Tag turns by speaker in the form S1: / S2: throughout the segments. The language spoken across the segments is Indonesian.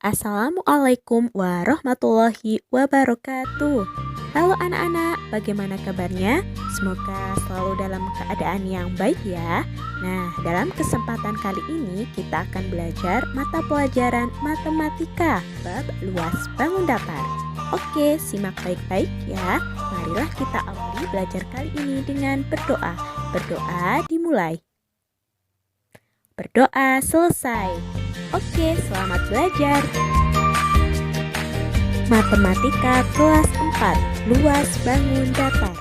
S1: Assalamualaikum warahmatullahi wabarakatuh. Halo anak-anak, bagaimana kabarnya? Semoga selalu dalam keadaan yang baik ya. Nah, dalam kesempatan kali ini kita akan belajar mata pelajaran matematika bab luas bangun datar. Oke, simak baik-baik ya. Marilah kita awali belajar kali ini dengan berdoa. Berdoa dimulai. Berdoa selesai. Oke, selamat belajar. Matematika kelas 4, luas bangun datar.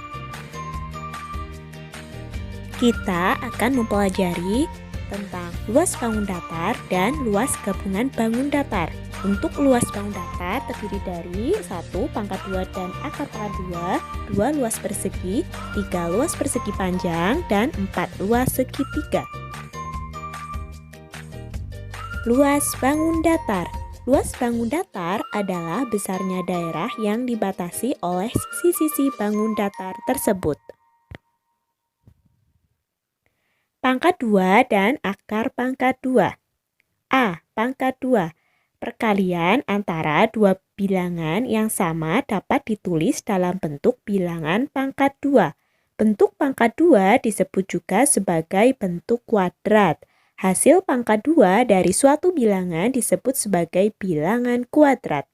S1: Kita akan mempelajari tentang luas bangun datar dan luas gabungan bangun datar. Untuk luas bangun datar terdiri dari 1 pangkat 2 dan akar pangkat 2, 2 luas persegi, 3 luas persegi panjang, dan 4 luas segitiga. Luas bangun datar. Luas bangun datar adalah besarnya daerah yang dibatasi oleh sisi-sisi bangun datar tersebut. Pangkat 2 dan akar pangkat 2. A. Pangkat 2. Perkalian antara dua bilangan yang sama dapat ditulis dalam bentuk bilangan pangkat 2. Bentuk pangkat 2 disebut juga sebagai bentuk kuadrat. Hasil pangkat 2 dari suatu bilangan disebut sebagai bilangan kuadrat.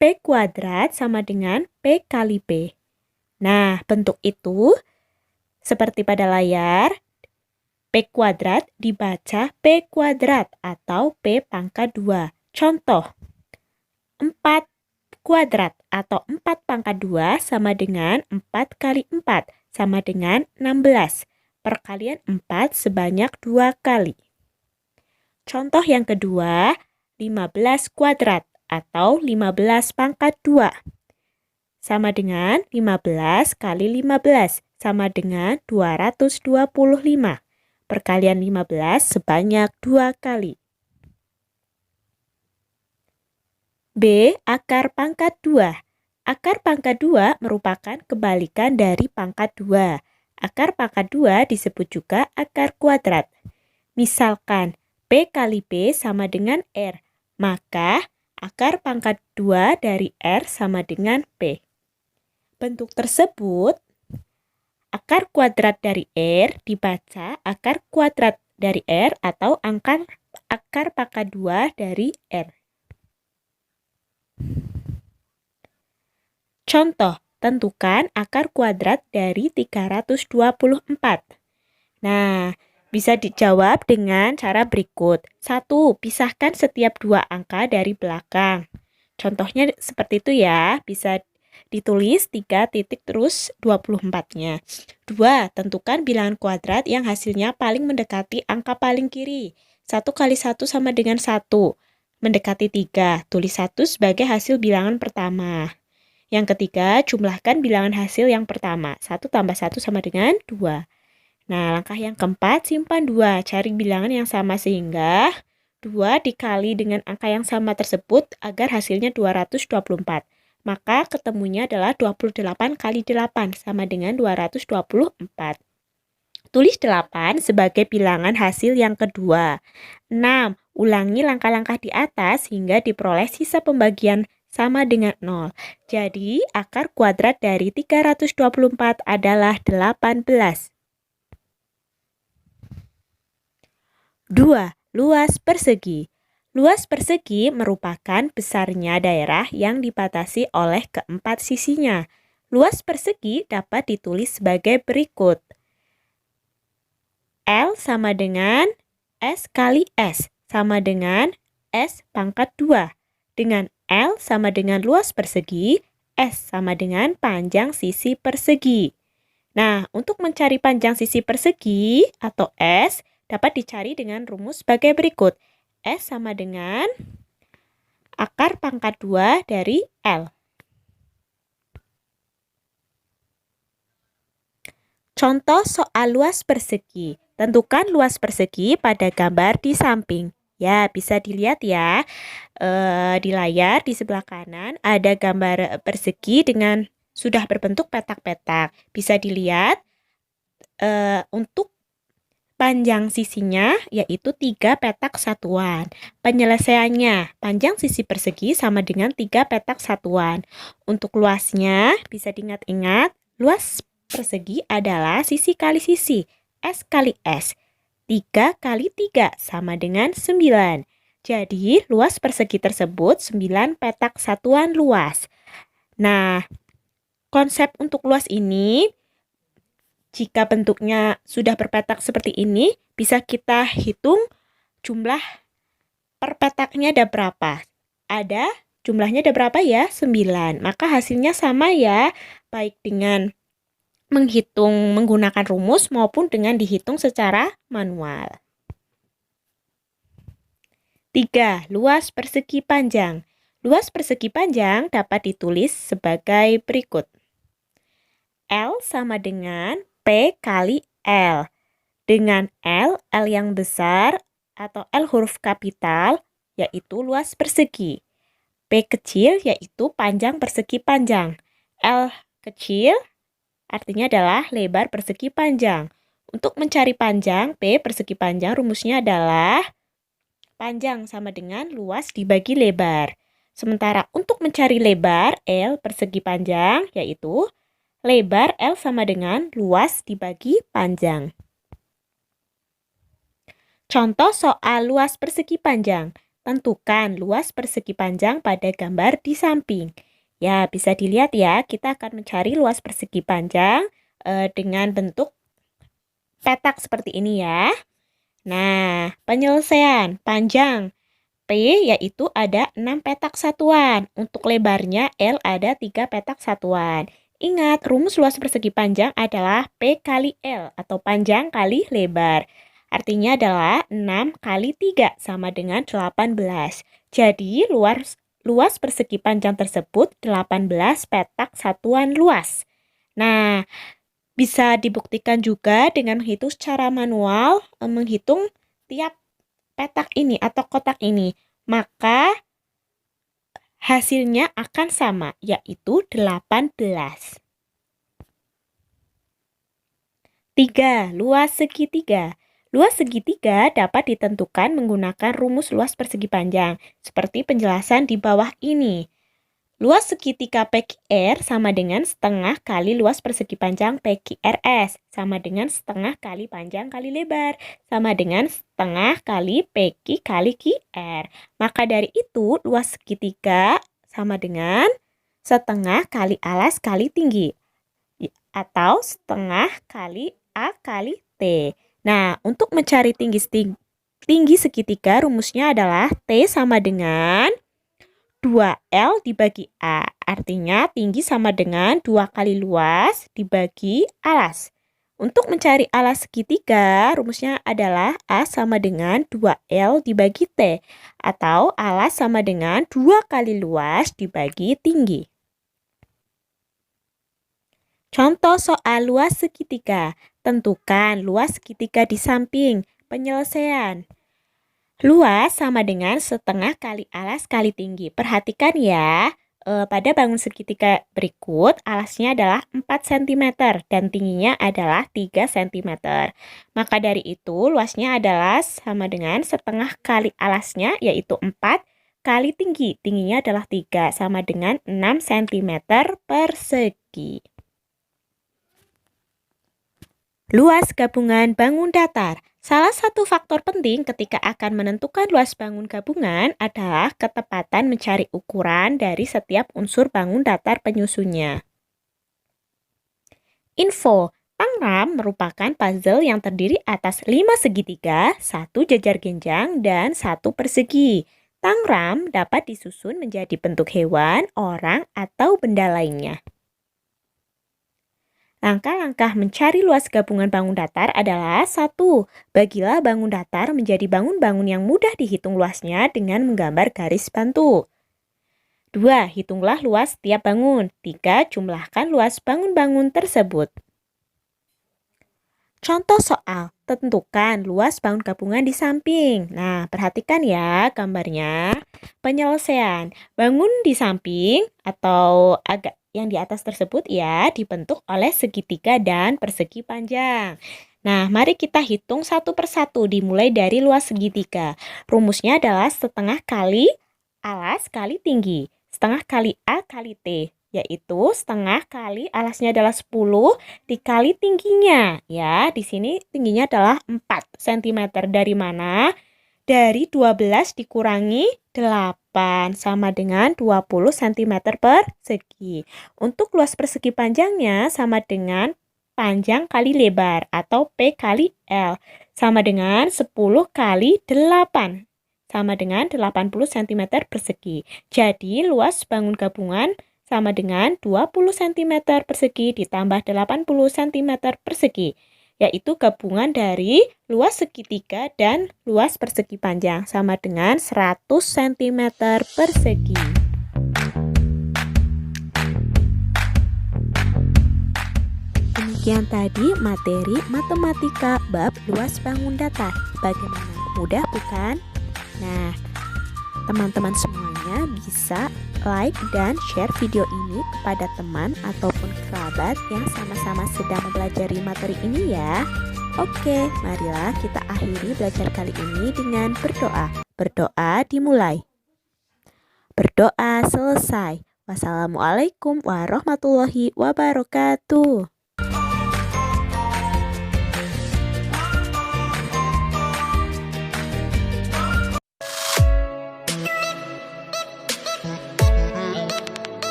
S1: P kuadrat sama dengan P kali P. Nah, bentuk itu seperti pada layar, P kuadrat dibaca P kuadrat atau P pangkat 2. Contoh, 4 kuadrat atau 4 pangkat 2 sama dengan 4 kali 4. Sama dengan 16. Perkalian 4 sebanyak 2 kali. Contoh yang kedua, 15 kuadrat atau 15 pangkat 2. Sama dengan 15 kali 15, sama dengan 225. Perkalian 15 sebanyak 2 kali. B. Akar pangkat 2. Akar pangkat 2 merupakan kebalikan dari pangkat 2. Akar pangkat 2 disebut juga akar kuadrat. Misalkan, P kali P sama dengan R. Maka, akar pangkat 2 dari R sama dengan P. Bentuk tersebut, akar kuadrat dari R dibaca akar kuadrat dari R atau akar pangkat 2 dari R. Contoh, tentukan akar kuadrat dari 324. Nah, bisa dijawab dengan cara berikut. 1. Pisahkan setiap dua angka dari belakang. Contohnya seperti itu ya, bisa ditulis 3 titik terus 24-nya. 2. Tentukan bilangan kuadrat yang hasilnya paling mendekati angka paling kiri. 1 kali 1 sama dengan 1. Mendekati 3. Tulis 1 sebagai hasil bilangan pertama. Yang ketiga, jumlahkan bilangan hasil yang pertama. 1 tambah 1 sama dengan 2. Nah, langkah yang keempat, simpan 2. Cari bilangan yang sama sehingga 2 dikali dengan angka yang sama tersebut agar hasilnya 224. Maka ketemunya adalah 28 kali 8 sama dengan 224. Tulis 8 sebagai bilangan hasil yang kedua. 6. Ulangi langkah-langkah di atas hingga diperoleh sisa pembagian sama dengan 0. Jadi, akar kuadrat dari 324 adalah 18. 2. Luas persegi. Luas persegi merupakan besarnya daerah yang dibatasi oleh keempat sisinya. Luas persegi dapat ditulis sebagai berikut. L sama dengan S kali S, sama dengan S pangkat 2. Dengan L sama dengan luas persegi, S sama dengan panjang sisi persegi. Nah, untuk mencari panjang sisi persegi atau S, dapat dicari dengan rumus sebagai berikut. S sama dengan akar pangkat 2 dari L. Contoh soal luas persegi. Tentukan luas persegi pada gambar di samping. Ya, bisa dilihat ya, di layar di sebelah kanan ada gambar persegi dengan sudah berbentuk petak-petak. Bisa dilihat untuk Panjang sisinya yaitu 3 petak satuan. Penyelesaiannya, panjang sisi persegi sama dengan 3 petak satuan. Untuk luasnya, bisa diingat-ingat, luas persegi adalah sisi kali sisi, S kali S. 3 kali 3 sama dengan 9. Jadi, luas persegi tersebut 9 petak satuan luas. Nah, konsep untuk luas ini, jika bentuknya sudah berpetak seperti ini, bisa kita hitung jumlah per petaknya ada berapa. Jumlahnya ada berapa ya? 9. Maka hasilnya sama ya, baik dengan menghitung menggunakan rumus maupun dengan dihitung secara manual. 3. Luas persegi panjang. Luas persegi panjang dapat ditulis sebagai berikut. L sama dengan P kali L. Dengan L yang besar atau L huruf kapital yaitu luas persegi. P kecil yaitu panjang persegi panjang. L kecil artinya adalah lebar persegi panjang. Untuk mencari panjang, P persegi panjang rumusnya adalah panjang sama dengan luas dibagi lebar. Sementara untuk mencari lebar, L persegi panjang yaitu lebar L sama dengan luas dibagi panjang. Contoh soal luas persegi panjang. Tentukan luas persegi panjang pada gambar di samping. Ya, bisa dilihat ya, kita akan mencari luas persegi panjang dengan bentuk petak seperti ini ya. Nah, penyelesaian panjang P yaitu ada 6 petak satuan. Untuk lebarnya L ada 3 petak satuan. Ingat, rumus luas persegi panjang adalah P kali L atau panjang kali lebar. Artinya adalah 6 kali 3 sama dengan 18. Jadi, luas persegi panjang tersebut 18 petak satuan luas. Nah, bisa dibuktikan juga dengan menghitung secara manual, menghitung tiap petak ini atau kotak ini. Maka hasilnya akan sama, yaitu 18. 3. Luas segitiga. Luas segitiga dapat ditentukan menggunakan rumus luas persegi panjang, seperti penjelasan di bawah ini. Luas segitiga PQR sama dengan setengah kali luas persegi panjang PQRS, sama dengan setengah kali panjang kali lebar, sama dengan setengah kali PQ kali QR. Maka dari itu, luas segitiga sama dengan setengah kali alas kali tinggi, atau setengah kali A kali T. Nah, untuk mencari tinggi segitiga, rumusnya adalah T sama dengan 2L dibagi A. Artinya tinggi sama dengan 2 kali luas dibagi alas. Untuk mencari alas segitiga, rumusnya adalah A sama dengan 2L dibagi T. Atau alas sama dengan 2 kali luas dibagi tinggi. Contoh soal luas segitiga. Tentukan luas segitiga di samping. Penyelesaian. Luas sama dengan setengah kali alas kali tinggi. Perhatikan ya, pada bangun segitiga berikut, alasnya adalah 4 cm dan tingginya adalah 3 cm. Maka dari itu, luasnya adalah sama dengan setengah kali alasnya, yaitu 4 kali tinggi. Tingginya adalah 3, sama dengan 6 cm persegi. Luas gabungan bangun datar. Salah satu faktor penting ketika akan menentukan luas bangun gabungan adalah ketepatan mencari ukuran dari setiap unsur bangun datar penyusunnya. Info, Tangram merupakan puzzle yang terdiri atas 5 segitiga, 1 jajar genjang, dan 1 persegi. Tangram dapat disusun menjadi bentuk hewan, orang, atau benda lainnya. Langkah-langkah mencari luas gabungan bangun datar adalah 1. Bagilah bangun datar menjadi bangun-bangun yang mudah dihitung luasnya dengan menggambar garis bantu. 2. Hitunglah luas tiap bangun. 3. Jumlahkan luas bangun-bangun tersebut. Contoh soal, tentukan luas bangun gabungan di samping. Nah, perhatikan ya gambarnya. Penyelesaian, bangun di samping atau agak yang di atas tersebut ya dibentuk oleh segitiga dan persegi panjang. Nah, mari kita hitung satu persatu dimulai dari luas segitiga. Rumusnya adalah setengah kali alas kali tinggi. Setengah kali A kali T, yaitu setengah kali alasnya adalah 10 dikali tingginya. Ya, di sini tingginya adalah 4 cm. Dari mana? Dari 12 dikurangi 8 sama dengan 20 cm persegi. Untuk luas persegi panjangnya sama dengan panjang kali lebar atau P kali L sama dengan 10 kali 8 sama dengan 80 cm persegi. Jadi luas bangun gabungan sama dengan 20 cm persegi ditambah 80 cm persegi, yaitu gabungan dari luas segitiga dan luas persegi panjang sama dengan 100 cm persegi. Demikian tadi materi matematika bab luas bangun datar. Bagaimana? Mudah bukan? Nah, teman-teman semuanya bisa like dan share video ini kepada teman ataupun kerabat yang sama-sama sedang mempelajari materi ini ya. Oke, marilah kita akhiri belajar kali ini dengan berdoa. Berdoa dimulai. Berdoa selesai. Wassalamualaikum warahmatullahi wabarakatuh.